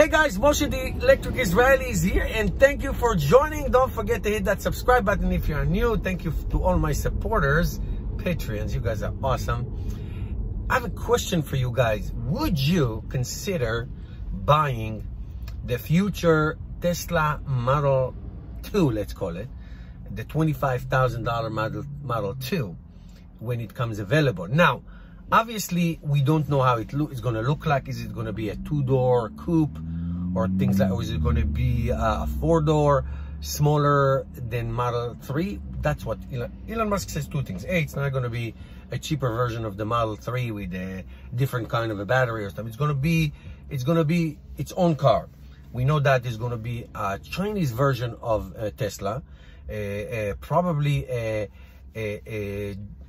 Hey guys, Moshe the Electric Israeli is here, and thank you for joining. Don't forget to hit that subscribe button if you are new. Thank you to all my supporters, Patreons. You guys are awesome. I have a question for you guys. Would you consider buying the future Tesla Model 2, let's call it, the $25,000 Model 2, when it comes available? Now, obviously, we don't know how it's going to look like. Is it going to be a two-door coupe or things like, or is it going to be a four-door, smaller than Model 3? That's what Elon Musk says. Two things. A, it's not going to be a cheaper version of the Model 3 with a different kind of a battery or something. It's going to be its own car. We know that there's going to be a Chinese version of Tesla, probably a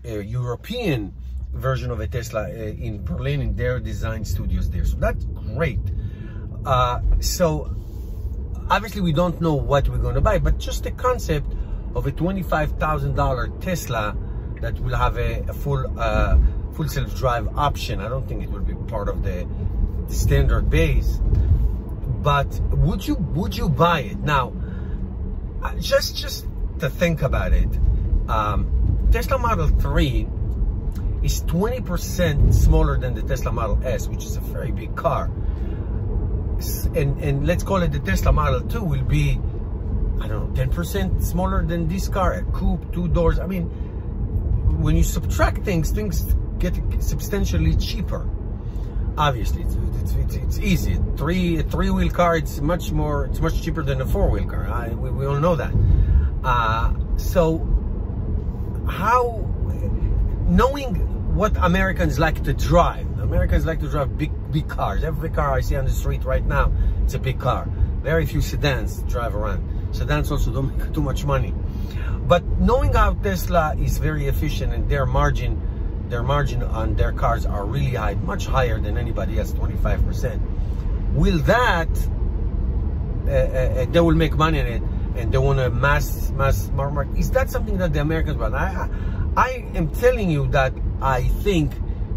European version of a Tesla in Berlin, in their design studios there. So that's great. So obviously we don't know what we're going to buy, but just the concept of a $25,000 Tesla that will have a full self-drive option. I don't think it will be part of the standard base, but would you buy it? Now, just to think about it, Tesla Model 3 is 20% smaller than the Tesla Model S, which is a very big car. And let's call it the Tesla Model 2 will be, I don't know, 10% smaller than this car, a coupe, two doors. I mean, when you subtract things get substantially cheaper. Obviously, it's easy. A three-wheel car, it's much cheaper than a four-wheel car. We all know that. So how, knowing what Americans like to drive big cars. Every car I see on the street right now, it's a big car. Very few sedans drive around. Sedans also don't make too much money. But knowing how Tesla is very efficient and their margin on their cars are really high, much higher than anybody else, 25%. Will that they will make money in it, and they want to mass market? Is that something that the Americans want? I am telling you that I think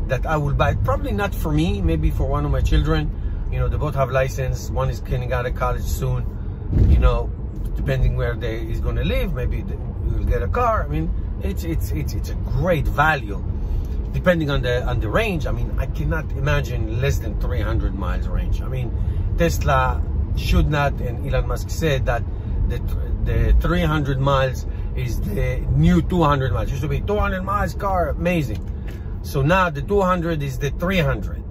that I will buy it. Probably not for me, maybe for one of my children. You know, they both have license. One is getting out of college soon. You know, depending where he's going to live, maybe we'll get a car. I mean, it's a great value, depending on the range. I mean, I cannot imagine less than 300 miles range. I mean, Tesla should not, and Elon Musk said that the 300 miles is the new 200 miles. It used to be 200 miles car, amazing. So now the 200 is the 300.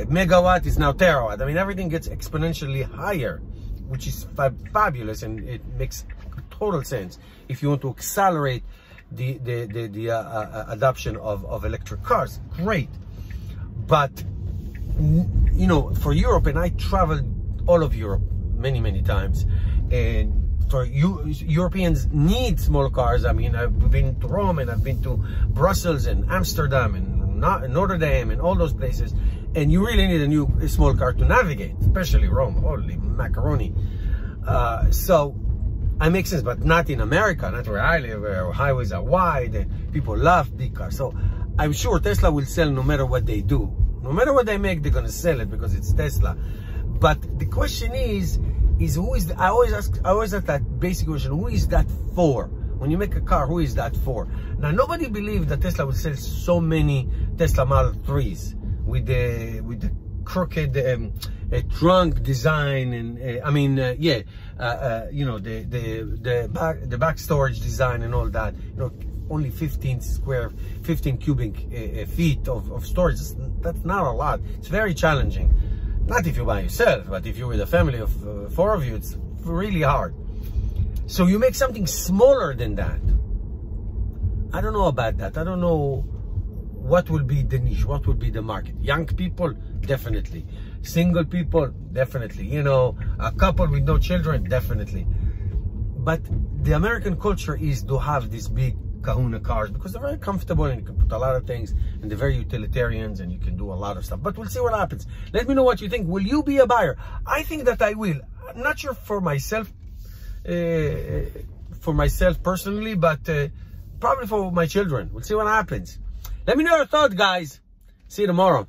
Megawatt is now terawatt. I mean, everything gets exponentially higher, which is fabulous, and it makes total sense if you want to accelerate the adoption of electric cars. Great. But you know, for Europe, and I traveled all of Europe many times, and for Europeans need small cars. I mean, I've been to Rome, and I've been to Brussels and Amsterdam and Notre Dame and all those places, and you really need a small car to navigate, especially Rome. Holy macaroni. So it makes sense, but not in America, not where I live, where highways are wide and people love big cars. So I'm sure Tesla will sell no matter what they do. No matter what they make, they're going to sell it because it's Tesla. But the question is who is I always ask that basic question: who is that for? When you make a car, who is that for? Now, nobody believes that Tesla will sell so many Tesla Model 3s with the crooked trunk design, and you know, the back storage design and all that. You know, only 15 cubic feet of storage. That's not a lot. It's very challenging. Not if you by yourself, but if you're with a family of 4 of you, it's really hard. So you make something smaller than that. I don't know about that. I don't know what will be the niche, what will be the market. Young people, definitely. Single people, definitely. You know, a couple with no children, definitely. But the American culture is to have these big kahuna cars because they're very comfortable, and you can put a lot of things, and they're very utilitarians, and you can do a lot of stuff. But we'll see what happens. Let me know what you think. Will you be a buyer? I think that I will. I'm not sure for myself personally, but probably for my children. We'll see what happens. Let me know your thoughts, guys. See you tomorrow.